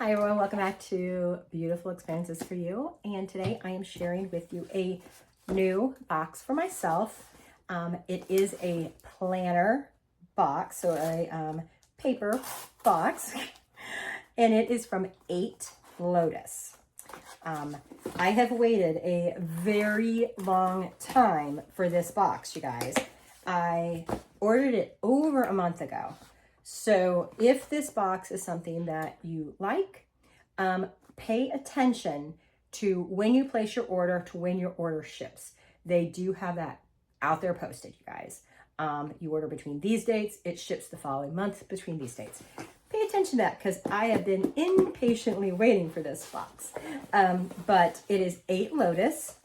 Hi everyone, welcome back to Beautiful Experiences for You. And today I am sharing with you a new box for myself. It is a planner box, so a paper box, and it is from 8Lotus. I have waited a very long time for this box, you guys. I ordered it over a month ago. So if this box is something that you like, pay attention to when you place your order to when your order ships. They do have that out there posted, you guys. You order between these dates, it ships the following month between these dates. Pay attention to that because I have been impatiently waiting for this box. But it is 8Lotus.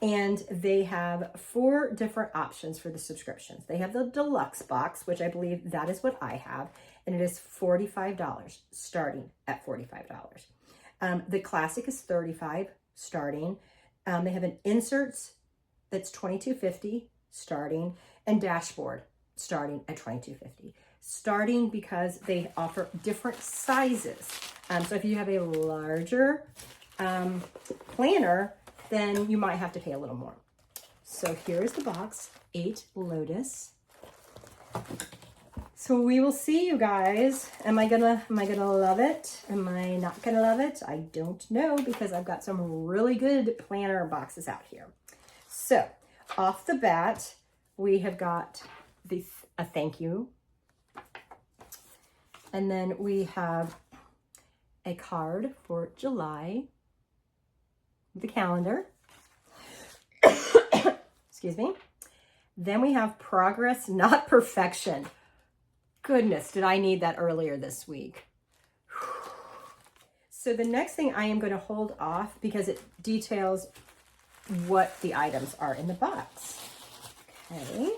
And they have 4 different options for the subscriptions. They have the deluxe box, which I believe that is what I have, and it is $45, starting at $45. The classic is $35, starting. They have an inserts that's $22.50, starting, and dashboard, starting at $22.50. Starting because they offer different sizes. So if you have a larger planner, then you might have to pay a little more. So here's the box, 8Lotus. So we will see, you guys. Am I gonna love it? Am I not gonna love it? I don't know, because I've got some really good planner boxes out here. So off the bat, we have got a thank you. And then we have a card for July, the calendar. Excuse me. Then we have progress, not perfection. Goodness, did I need that earlier this week. So the next thing I am going to hold off because it details what the items are in the box. Okay.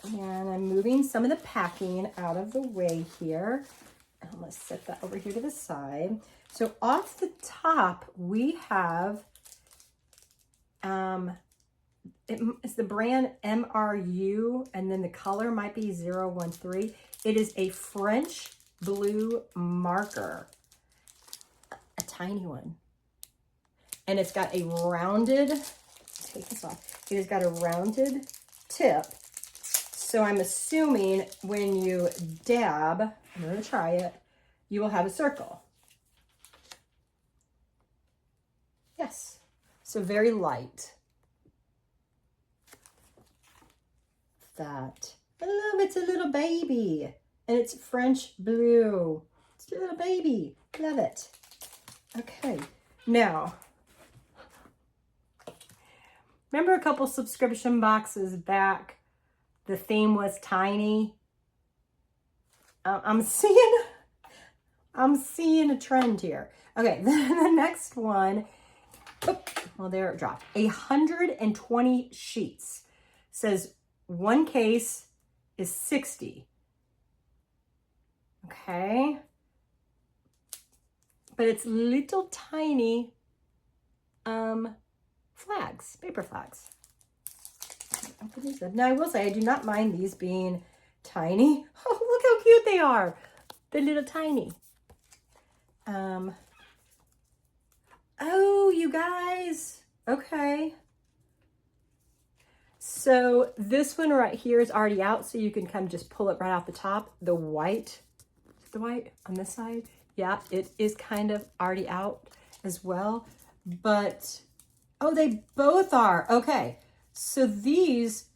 And I'm moving some of the packing out of the way here. I'm going to set that over here to the side. So off the top, we have, it's the brand MRU, and then the color might be 013. It is a French blue marker, a tiny one. And it's got a rounded, take this off, it has got a rounded tip. So I'm assuming when you dab, I'm going to try it, you will have a circle. Yes, so very light. That. I love it's a little baby. And it's French blue. It's a little baby. Love it. Okay, now, remember a couple subscription boxes back, the theme was tiny? I'm seeing a trend here. Okay, then the next one, well, there it dropped. 120 sheets. Says one case is 60. Okay. But it's little tiny flags, paper flags. Now I will say I do not mind these being tiny. Oh, look how cute they are. They're little tiny. Oh, you guys. Okay. So this one right here is already out, so you can kind of just pull it right off the top. The white, is it the white on this side? Yeah, it is kind of already out as well. But, oh, they both are. Okay. So these,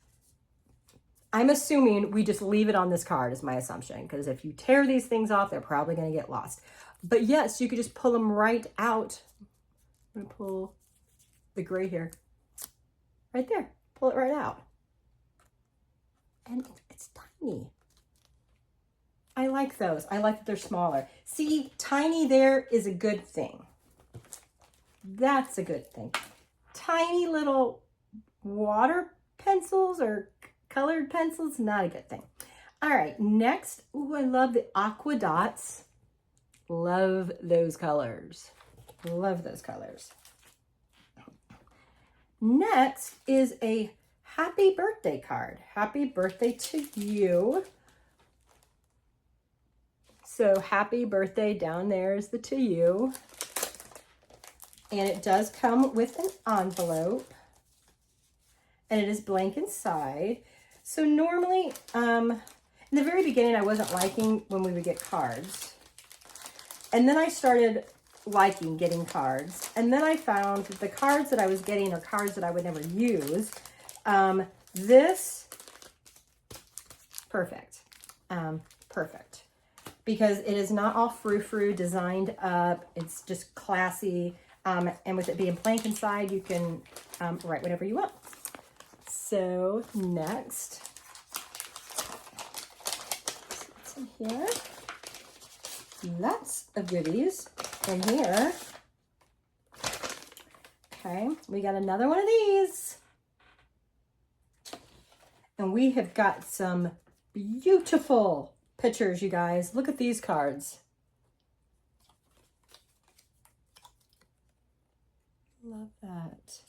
I'm assuming we just leave it on this card is my assumption, because if you tear these things off, they're probably going to get lost. But yes, you could just pull them right out. I'm going to pull the gray here. Right there. Pull it right out. And it's tiny. I like those. I like that they're smaller. See, tiny there is a good thing. That's a good thing. Tiny little water pencils or colored pencils, not a good thing. All right, next, ooh, I love the aqua dots. Love those colors. Love those colors. Next is a happy birthday card. Happy birthday to you. So happy birthday down there is the to you. And it does come with an envelope. And it is blank inside. So normally, in the very beginning, I wasn't liking when we would get cards. And then I started liking getting cards. And then I found that the cards that I was getting are cards that I would never use. This, perfect. Perfect. Because it is not all frou-frou designed up. It's just classy. And with it being blank inside, you can write whatever you want. So next, what's in here? Lots of goodies in here. Okay, we got another one of these. And we have got some beautiful pictures, you guys. Look at these cards. Love that.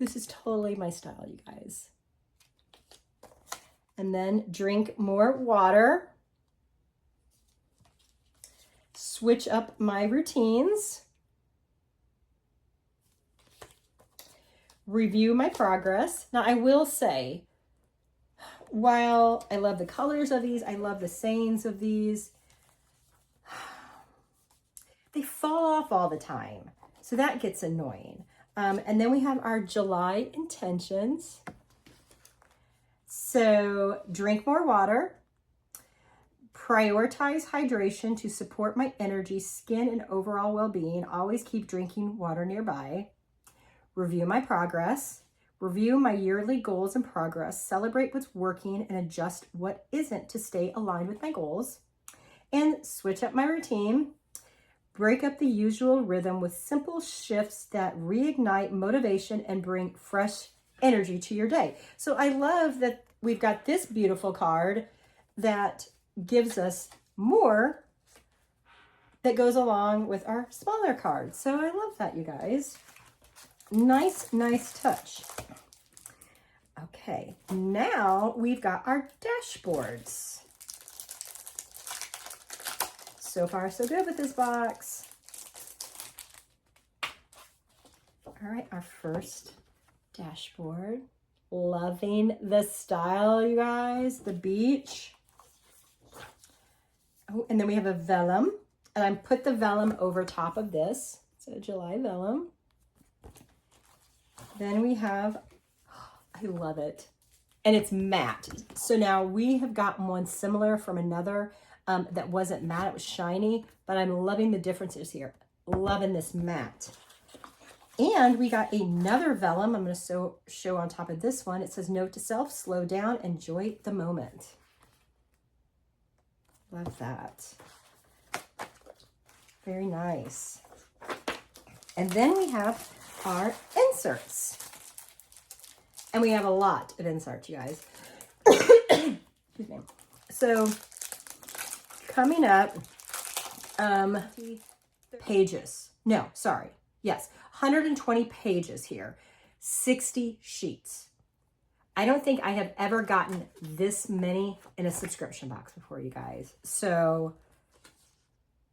This is totally my style, you guys. And then drink more water. Switch up my routines. Review my progress. Now, I will say, while I love the colors of these, I love the sayings of these, they fall off all the time. So that gets annoying. And then we have our July intentions. So drink more water, prioritize hydration to support my energy, skin, and overall well-being. Always keep drinking water nearby. Review my progress, review my yearly goals and progress, celebrate what's working and adjust what isn't to stay aligned with my goals, and switch up my routine. Break up the usual rhythm with simple shifts that reignite motivation and bring fresh energy to your day. So I love that we've got this beautiful card that gives us more that goes along with our smaller cards. So I love that, you guys. Nice, nice touch. Okay, now we've got our dashboards. So far, so good with this box. All right, our first dashboard. Loving the style, you guys. The beach. Oh, and then we have a vellum. And I put the vellum over top of this. So July vellum. Then we have, I love it. And it's matte. So now we have gotten one similar from another that wasn't matte, it was shiny, but I'm loving the differences here. Loving this matte. And we got another vellum. I'm going to show on top of this one. It says, note to self, slow down, enjoy the moment. Love that. Very nice. And then we have our inserts. And we have a lot of inserts, you guys. Excuse me. So coming up, pages. No, sorry. Yes, 120 pages here. 60 sheets. I don't think I have ever gotten this many in a subscription box before, you guys. So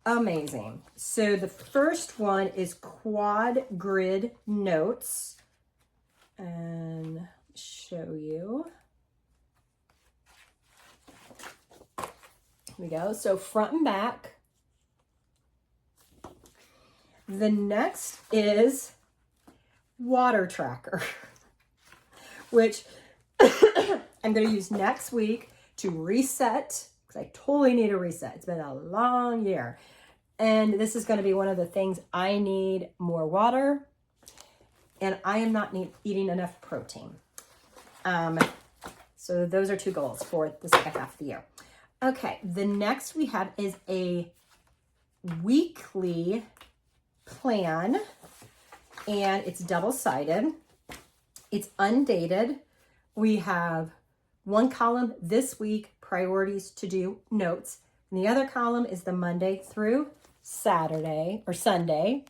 amazing. So the first one is quad grid notes. And show you. Here we go. So front and back. The next is water tracker, which I'm going to use next week to reset, because I totally need a reset. It's been a long year. And this is going to be one of the things I need more water, and I am not eating enough protein. So those are two goals for the second half of the year. Okay, the next we have is a weekly plan, and it's double-sided. It's undated. We have one column this week, priorities, to do, notes, and the other column is the Monday through Saturday or Sunday.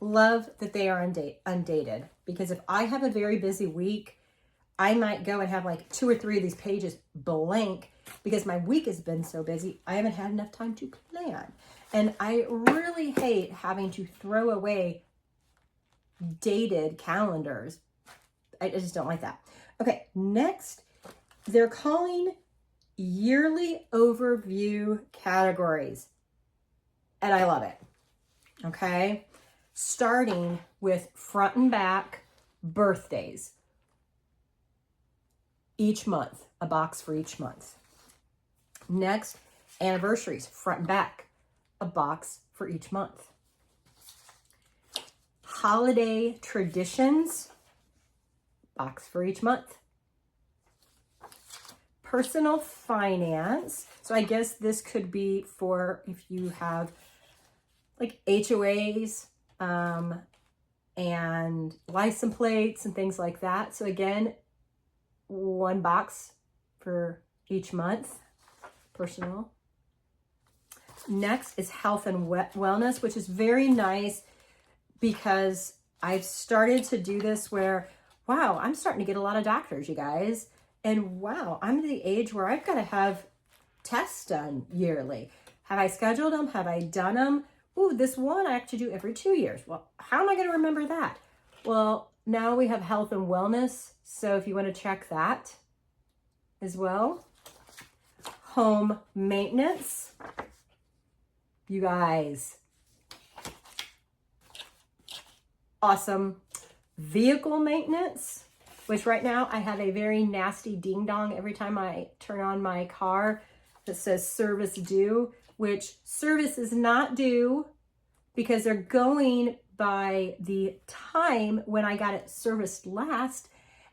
Love that they are undated, because if I have a very busy week, I might go and have like 2 or 3 of these pages blank because my week has been so busy. I haven't had enough time to plan. And I really hate having to throw away dated calendars. I just don't like that. Okay, next, they're calling yearly overview categories. And I love it. Okay, starting with front and back birthdays. Each month, a box for each month. Next, anniversaries, front and back, a box for each month. Holiday traditions, box for each month. Personal finance, so I guess this could be for if you have like HOAs and license plates and things like that. So again, 1 box for each month, personal. Next is health and wellness, which is very nice because I've started to do this where, wow, I'm starting to get a lot of doctors, you guys. And wow, I'm at the age where I've got to have tests done yearly. Have I scheduled them? Have I done them? Ooh, this one I have to do every 2 years. Well, how am I going to remember that? Well, now we have health and wellness. So if you want to check that as well. Home maintenance. You guys. Awesome. Vehicle maintenance, which right now I have a very nasty ding dong every time I turn on my car that says service due, which service is not due because they're going by the time when I got it serviced last,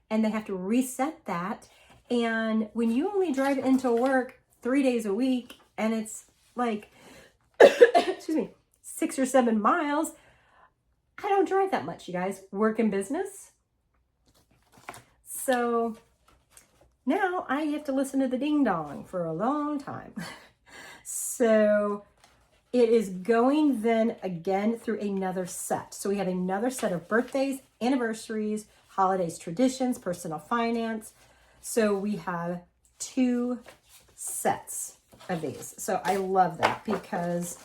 and they have to reset that. And when you only drive into work 3 days a week and it's like, excuse me, 6 or 7 miles, I don't drive that much, you guys. Work in business. So now I have to listen to the ding dong for a long time. So it is going then again through another set. So we have another set of birthdays, anniversaries, holidays, traditions, personal finance. So we have 2 sets of these. So I love that because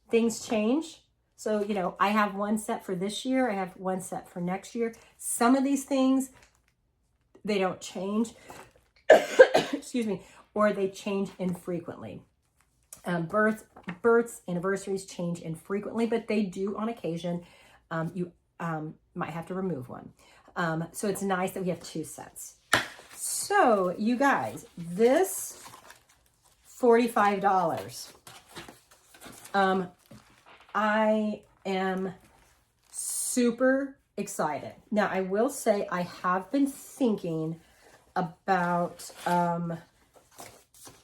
things change. So, you know, I have 1 set for this year. I have 1 set for next year. Some of these things, they don't change, excuse me, or they change infrequently. Births, anniversaries change infrequently, but they do on occasion. You might have to remove one. So it's nice that we have 2 sets. So you guys, this $45. I am super excited. Now, I will say I have been thinking about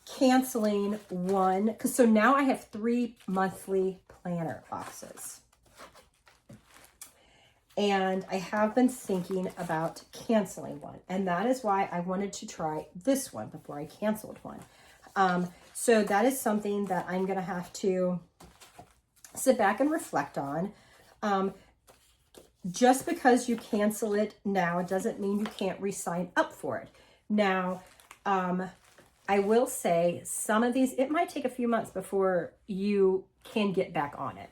canceling one, because so now I have 3 monthly planner boxes. And I have been thinking about canceling one. And that is why I wanted to try this one before I canceled one. So that is something that I'm going to have to sit back and reflect on. Just because you cancel it now doesn't mean you can't re-sign up for it. Now, I will say some of these, it might take a few months before you can get back on it.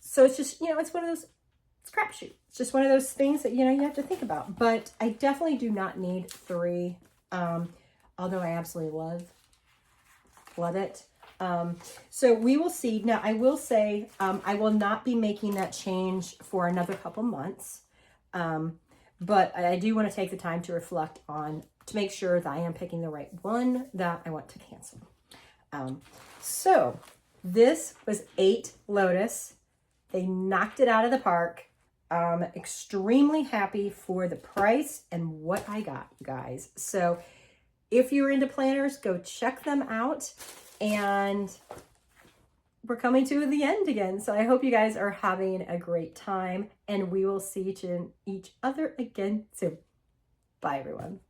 So it's just, you know, it's one of those, it's crapshoot. It's just one of those things that, you know, you have to think about. But I definitely do not need 3, although I absolutely love it. So we will see. Now, I will say I will not be making that change for another couple months. But I do want to take the time to reflect on, to make sure that I am picking the right one that I want to cancel. So this was 8Lotus. They knocked it out of the park. Extremely happy for the price and what I got, you guys. So if you're into planners, go check them out. And we're coming to the end again. So I hope you guys are having a great time, and we will see each other again soon. Bye, everyone.